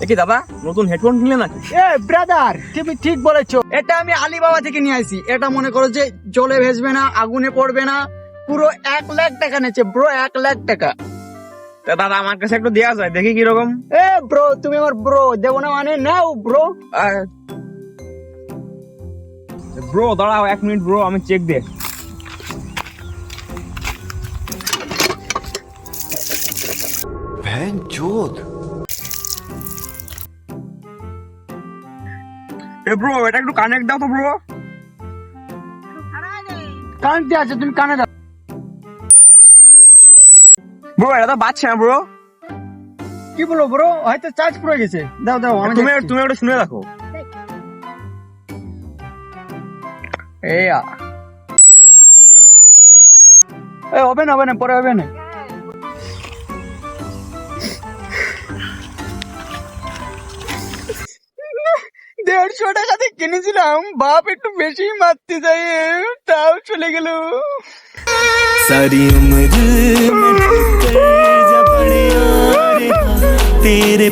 কি দাদা নতুন হেডফোন কিনলে নাকি? ব্রাদার তুমি ঠিক বলেছো, এটা আমি আলিবাবা থেকে নিয়ে আসি। এটা মনে করো যে জলে ভেসবে না, আগুনে পড়বে না, পুরো 1,00,000 টাকা নেছে ব্রো, 1,00,000 টাকা। তা দাদা আমার কাছে একটু দেওয়া যায়, দেখি কিরকম। ব্রো তুমি আমার ব্রো, দেবো না মানে নাও ব্রো। ব্রো দাঁড়াও 1 মিনিট ব্রো, আমি চেক দে। ব্রো এটা একটু কানেক্ট দাও তো ব্রো। কানেক্ট আছে, তুমি কানে দাও। ব্রো এটা তো বাজছে না ব্রো। কি বলো ব্রো, হয়তো চার্জ পড়ে গেছে। দাও দাও, আমি তুমি দেখছি। তুমি একটু শুনে রাখো। হবে না, হবে না, পরে হবে না। দেড়শো টাকাতে কিনেছিলাম, বাপ একটু বেশি মারতে যাই, তাও চলে গেল। सारी उम्र में तेरे